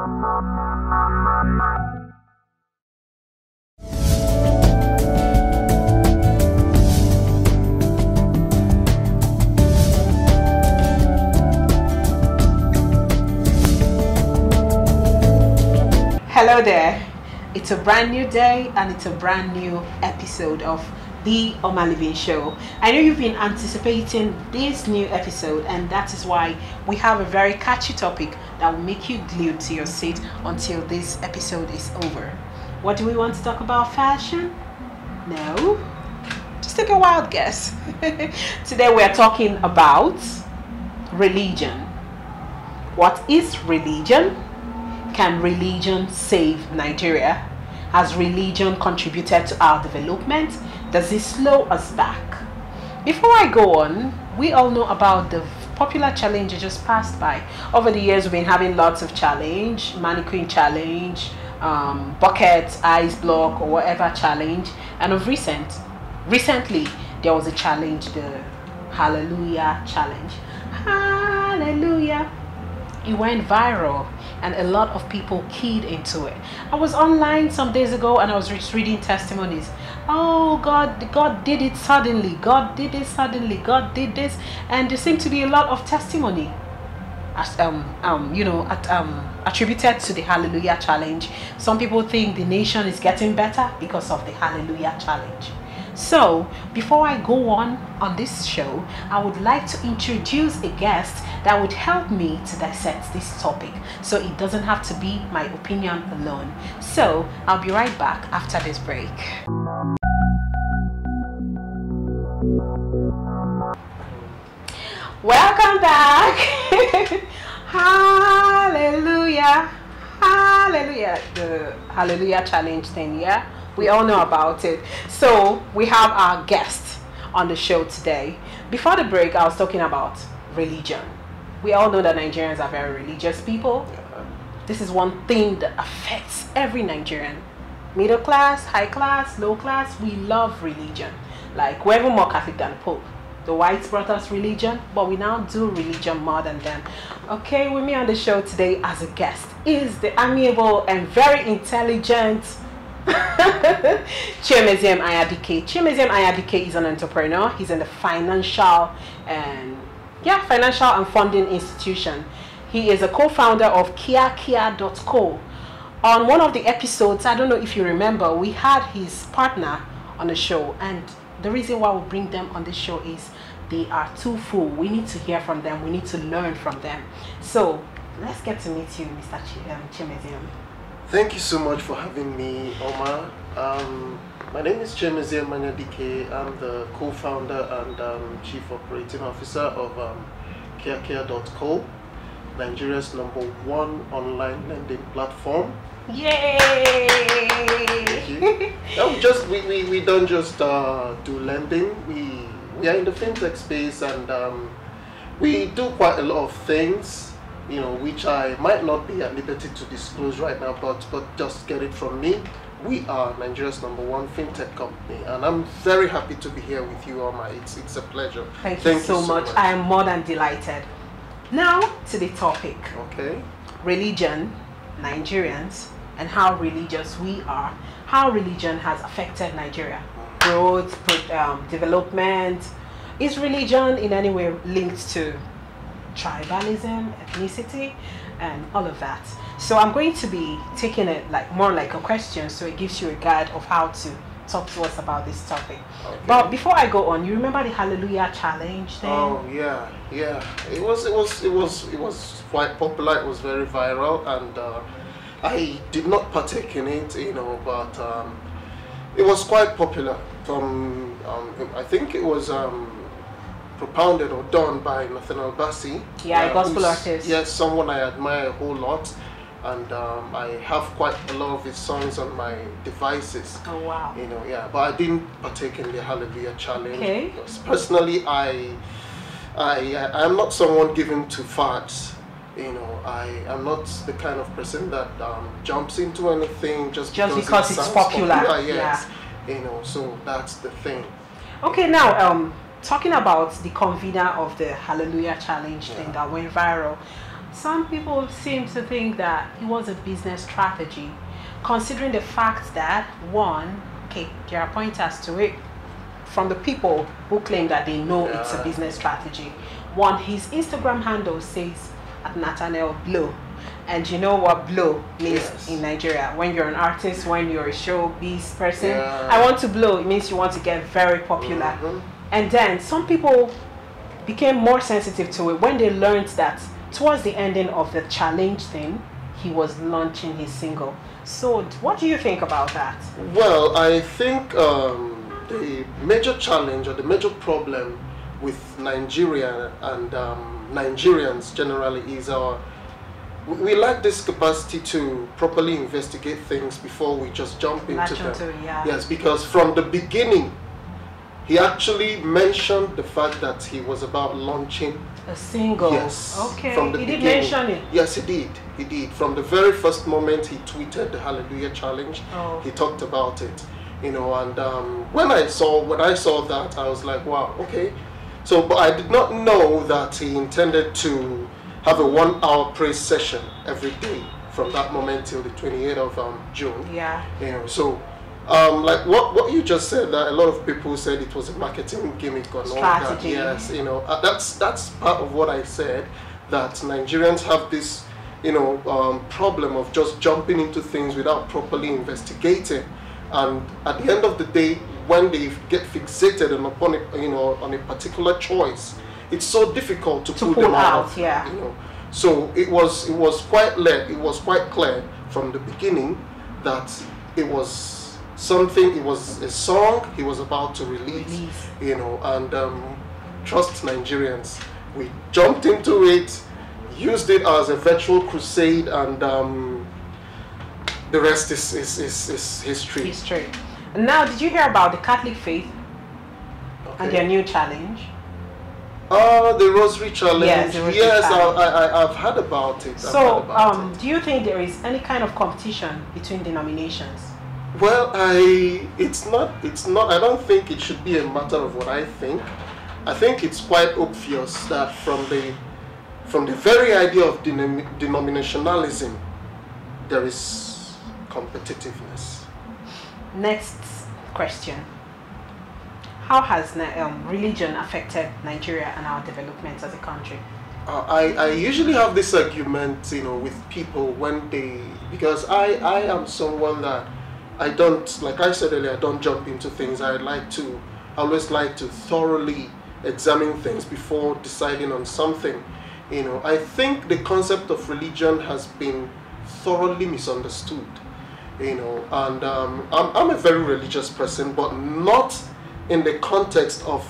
Hello there, it's a brand new day and it's a brand new episode of the Omaliving show. I know you've been anticipating this new episode, and that is why we have a very catchy topic that will make you glued to your seat until this episode is over. What do we want to talk about? Fashion? No? Just take a wild guess. Today we are talking about religion. What is religion? Can religion save Nigeria? Has religion contributed to our development? Does it slow us back? Before I go on, we all know about the popular challenge that just passed by. Over the years, we've been having lots of challenge, mannequin challenge, bucket, ice block, or whatever challenge. And of recently, there was a challenge, the Hallelujah challenge. Hallelujah. It went viral and a lot of people keyed into it. I was online some days ago and I was just reading testimonies. Oh, God did it suddenly. God did it suddenly. God did this. And there seemed to be a lot of testimony attributed to the Hallelujah challenge. Some people think the nation is getting better because of the Hallelujah challenge. So before I go on this show, I would like to introduce a guest that would help me to dissect this topic, so it doesn't have to be my opinion alone. So I'll be right back after this break. Welcome back. Hallelujah. Hallelujah. The Hallelujah challenge thing, yeah? We all know about it. So we have our guest on the show today. Before the break, I was talking about religion. We all know that Nigerians are very religious people. This is one thing that affects every Nigerian. Middle class, high class, low class, we love religion. Like, we're even more Catholic than the Pope. The whites brought us religion, but we now do religion more than them. Okay, with me on the show today as a guest is the amiable and very intelligent Chiemeziem Anyadike. Chiemeziem Anyadike is an entrepreneur. He's in the financial and funding institution. He is a co-founder of Kia.co. On one of the episodes, I don't know if you remember, we had his partner on the show, and the reason why we bring them on this show is they are too full. We need to hear from them. We need to learn from them. So let's get to meet you, Mr. Chiemeziem. Thank you so much for having me, Oma. My name is Chiemeziem Anyadike. I'm the co-founder and chief operating officer of Kia.co, Nigeria's #1 online lending platform. Yay! We don't just do lending. We are in the fintech space, and we do quite a lot of things, which I might not be at liberty to disclose right now, but just get it from me. We are Nigeria's #1 fintech company, and I'm very happy to be here with you, Oma. It's a pleasure. Thank you so much. I am more than delighted. Now to the topic. Okay. Religion, Nigerians, and how religious we are. How religion has affected Nigeria. Growth, development. Is religion in any way linked to tribalism, ethnicity, and all of that? So I'm going to be taking it more like a question, so it gives you a guide of how to talk to us about this topic. Okay. But before I go on, you remember the Hallelujah challenge thing? Oh yeah. It was quite popular. It was very viral, and I did not partake in it, but it was quite popular. I think it was propounded or done by Nathaniel Bassey. Yeah, a gospel artist. Yes, someone I admire a whole lot, and I have quite a lot of his songs on my devices. Oh wow. But I didn't partake in the Hallelujah challenge. Okay. Because personally, I'm not someone given to fads. I am not the kind of person that jumps into anything just because it's popular. Yes. Yeah. So that's the thing. Okay, now talking about the convener of the Hallelujah challenge thing that went viral. Some people seem to think that it was a business strategy, considering the fact that one, okay, there are pointers to it from the people who claim that they know it's a business strategy. One, his Instagram handle says at Nathaniel Blow. And you know what blow means in Nigeria? When you're an artist, when you're a showbiz person, I want to blow, it means you want to get very popular. And then some people became more sensitive to it when they learned that towards the ending of the challenge thing, he was launching his single. So what do you think about that? Well, I think the major challenge or the major problem with Nigeria and Nigerians generally is we lack this capacity to properly investigate things before we just jump into them. Yes, because from the beginning, he actually mentioned the fact that he was about launching a single. Yes. Okay. From the beginning. Did mention it? Yes, he did. He did. From the very first moment he tweeted the Hallelujah Challenge, he talked about it. You know, and when I saw that, I was like, wow, okay. So, but I did not know that he intended to have a 1-hour praise session every day from that moment till the 28th of June. Yeah. You know, so like what you just said, that a lot of people said it was a marketing gimmick or all that. Yes, you know, that's part of what I said, that Nigerians have this, you know, problem of just jumping into things without properly investigating, and at the end of the day, when they get fixated upon it, you know, on a particular choice, it's so difficult to pull them out. Yeah. You know, so it was quite clear from the beginning that it was something. It was a song he was about to release. You know, and trust Nigerians, we jumped into it, used it as a virtual crusade, and the rest is history. Now, did you hear about the Catholic faith and their new challenge? The Rosary Challenge. Yes, challenge. I've heard about it. So, do you think there is any kind of competition between denominations? Well, it's not. I don't think it should be a matter of what I think. I think it's quite obvious that from the very idea of denominationalism, there is competitiveness. Next question. How has religion affected Nigeria and our development as a country? I usually have this argument, you know, with people because I am someone that I don't, like I said earlier, I don't jump into things. I always like to thoroughly examine things before deciding on something. You know, I think the concept of religion has been thoroughly misunderstood. You know, and I'm a very religious person, but not in the context of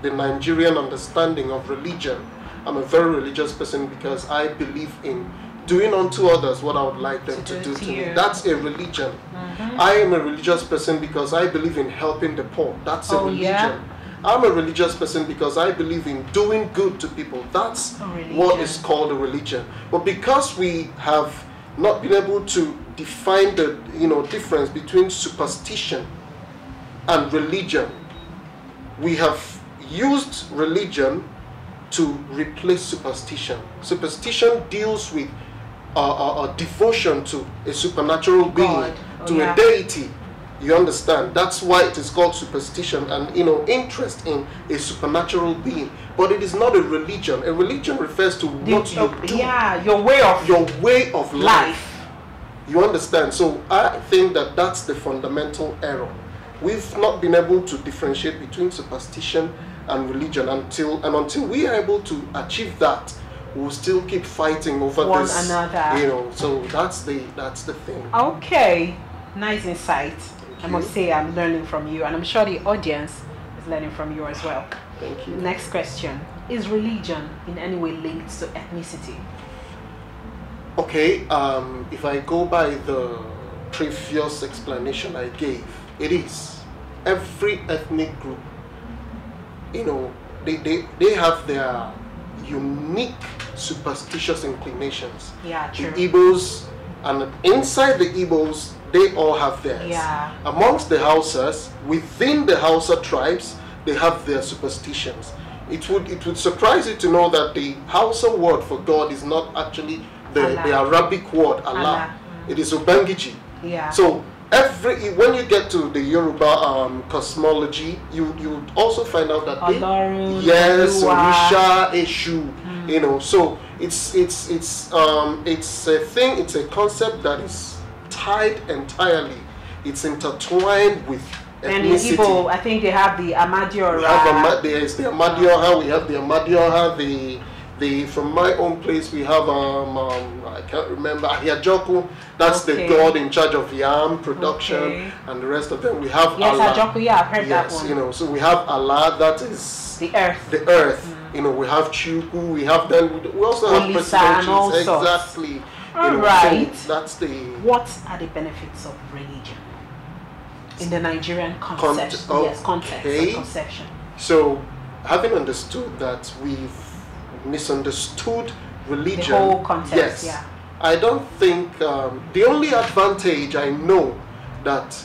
the Nigerian understanding of religion. I'm a very religious person because I believe in doing unto others what I would like them to do to me. That's a religion. I am a religious person because I believe in helping the poor. That's a religion. Yeah? I'm a religious person because I believe in doing good to people. That's what is called a religion. But because we have not been able to define the difference between superstition and religion, we have used religion to replace superstition. Superstition deals with a devotion to a supernatural being, to a deity. You understand? That's why it is called superstition, and interest in a supernatural being. But it is not a religion. A religion refers to what you do. Yeah, your way of life. You understand? So I think that that's the fundamental error. We've not been able to differentiate between superstition and religion until we are able to achieve that. We'll still keep fighting over one this, another. So that's the thing. Okay, nice insight. I must say I'm learning from you, and I'm sure the audience is learning from you as well. Thank you. Next question: is religion in any way linked to ethnicity? Okay, if I go by the previous explanation I gave, it is. Every ethnic group, they have their unique superstitious inclinations. Yeah, true. The Igbos, and inside the Igbos, they all have theirs. Yeah. Amongst the Hausas, within the Hausa tribes, they have their superstitions. it would surprise you to know that the Hausa word for God is not actually the Arabic word Allah. It is Ubangiji. Yeah. So when you get to the Yoruba cosmology, you would also find out that yes, Orisha, Eshu, you know. So it's a thing. It's a concept that is tied entirely. It's intertwined with ethnicity. And in Igbo, I think they have the Amadioha. There's the Amadioha. We have the Amadioha. From my own place, we have I can't remember, Ahiajoku. That's the god in charge of yam production, and the rest of them. We have Allah. Ahiajoku, yeah, I've heard that one. You know, so we have Allah. That is the earth. The earth. You know, we have Chuku. We have we also have presidents. Exactly. All right. So that's the. What are the benefits of religion in the Nigerian concept? Context and conception. So, having understood that we've misunderstood religion, the whole context, yes, yeah. I don't think the only advantage I know that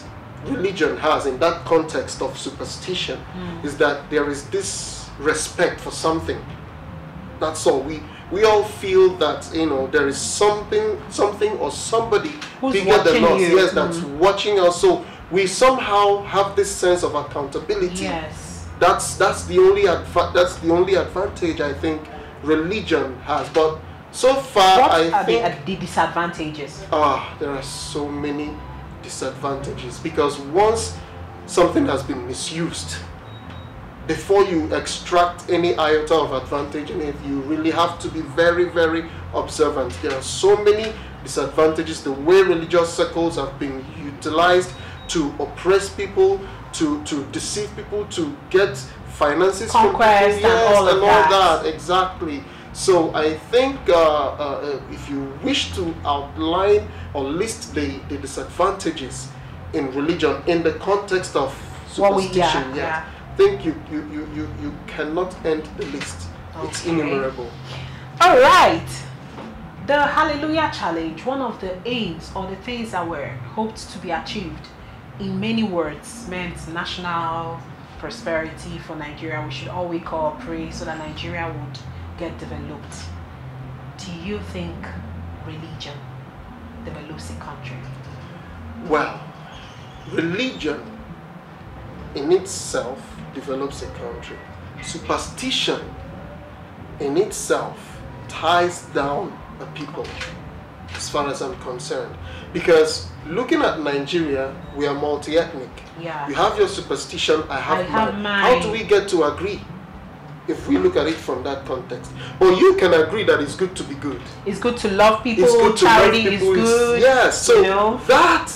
religion has in that context of superstition is that there is this respect for something. That's all. We all feel that, you know, there is something or somebody who's bigger than us, you. yes, that's watching us. So we somehow have this sense of accountability. Yes. That's the only advantage I think religion has. But so far, I think the disadvantages. There are so many disadvantages, because once something has been misused, before you extract any iota of advantage in it, you really have to be very, very observant. There are so many disadvantages. The way religious circles have been utilized to oppress people, to deceive people, to get finances from people, and all that. Exactly. So I think if you wish to outline or list the disadvantages in religion in the context of superstition, I think you cannot end the list. Okay. It's innumerable. All right. The Hallelujah Challenge, one of the aims or the things that were hoped to be achieved, in many words, meant national prosperity for Nigeria. We should all wake up, pray so that Nigeria would get developed. Do you think religion develops a country? Well, religion in itself develops a country. Superstition in itself ties down a people, as far as I'm concerned. Because looking at Nigeria, we are multi-ethnic. Yeah. You have your superstition, I have mine. How do we get to agree if we look at it from that context? Well, you can agree that it's good to be good. It's good to love people. It's good to charity love people. Is good. Yes. So you know? that,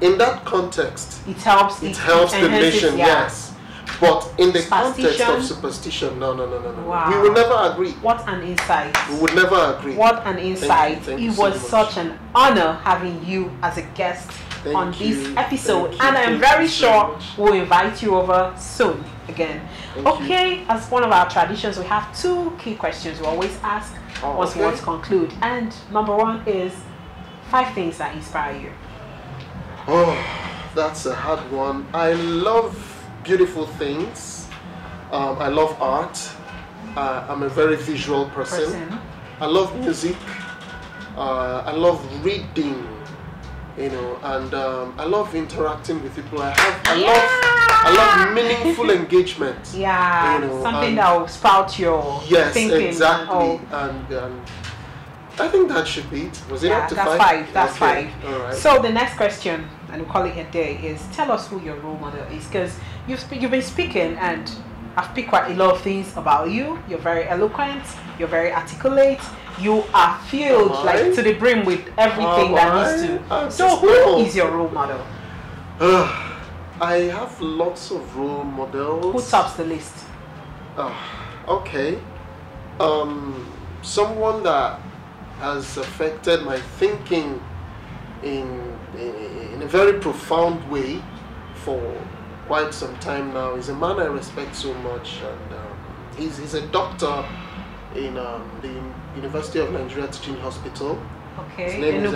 in that context, it helps the nation. Yes. But in the context of superstition, no. Wow. We will never agree. What an insight. We would never agree. What an insight. Thank you it was such an honor having you as a guest on this episode. And I'm very sure we'll invite you over soon again. Okay, as one of our traditions, we have 2 key questions we always ask once we want to conclude. And number 1 is 5 things that inspire you. Oh, that's a hard one. I love beautiful things. I love art. I'm a very visual person. I love music. I love reading, you know, and I love interacting with people. I love meaningful engagement. Yeah, you know, something that will sprout your thinking. Exactly. And I think that should be it. Was it up to 5? That's 5. All right. So the next question, and we'll call it a day, is tell us who your role model is, because you've been speaking and I've picked quite a lot of things about you. You're very eloquent, you're very articulate, you are filled like to the brim with everything that needs to. So who is your role model? I have lots of role models. Who tops the list? Okay. Someone that has affected my thinking in a very profound way for quite some time now is a man I respect so much, and he's a doctor in the University of Nigeria Teaching Hospital. Okay. His name is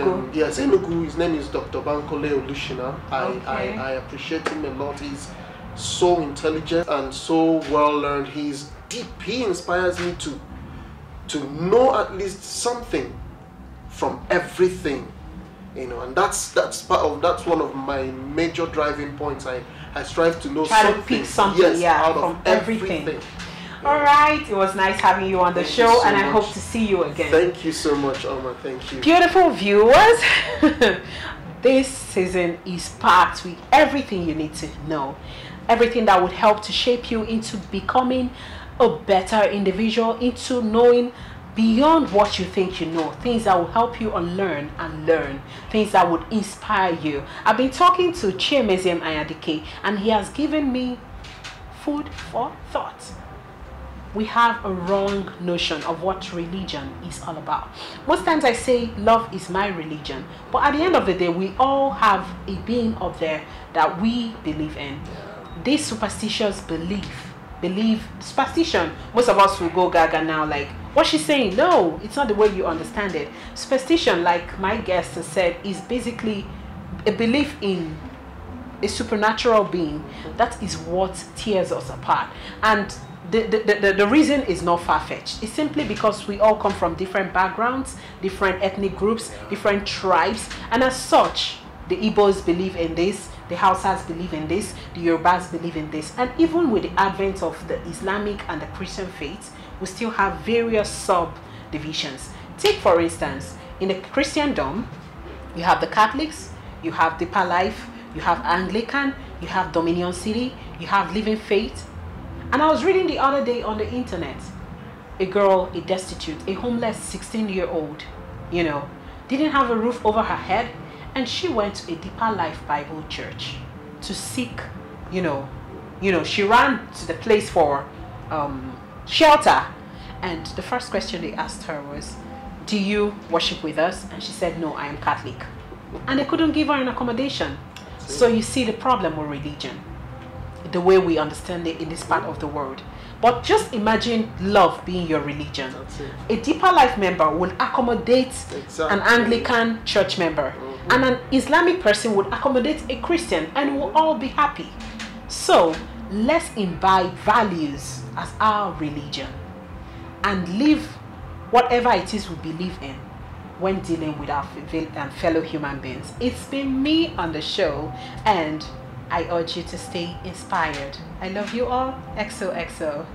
Enugu. His name is Dr. Bankole Olushina. I appreciate him a lot. He's so intelligent and so well learned. He's deep. He inspires me to know at least something from everything, you know, and that's one of my major driving points. I strive to know to pick something, yes, yeah, out from of everything. everything. All right, it was nice having you on the Thank you show, so and I much. hope to see you again. Thank you so much, Oma. Thank you. Beautiful viewers, this season is packed with everything you need to know, everything that would help to shape you into becoming a better individual, into knowing beyond what you think you know, things that will help you unlearn and learn, things that would inspire you. I've been talking to Chiemeziem Anyadike, and he has given me food for thought. We have a wrong notion of what religion is all about. Most times I say love is my religion, but at the end of the day, we all have a being up there that we believe in. This superstitious superstition, most of us will go gaga now, like, what she's saying, no, it's not the way you understand it. Superstition, like my guest has said, is basically a belief in a supernatural being. That is what tears us apart. And the reason is not far-fetched. It's simply because we all come from different backgrounds, different ethnic groups, different tribes, and as such, the Igbos believe in this, the Hausas believe in this, the Yorubas believe in this, and even with the advent of the Islamic and the Christian faith, we still have various subdivisions. Take for instance, in the Christendom, you have the Catholics, you have Deeper Life, you have Anglican, you have Dominion City, you have Living Faith. And I was reading the other day on the internet, a girl, a destitute, a homeless 16-year-old, you know, didn't have a roof over her head, and she went to a Deeper Life Bible Church to seek, you know, she ran to the place for shelter, and the first question they asked her was, do you worship with us? And she said, no, I am Catholic. And they couldn't give her an accommodation. So you see the problem with religion, the way we understand it in this part of the world. But just imagine love being your religion. A Deeper Life member will accommodate an Anglican church member, and an Islamic person would accommodate a Christian, and we'll all be happy. So let's imbibe values as our religion and live whatever it is we believe in when dealing with our fellow human beings. It's been me on the show, and I urge you to stay inspired. I love you all. XOXO.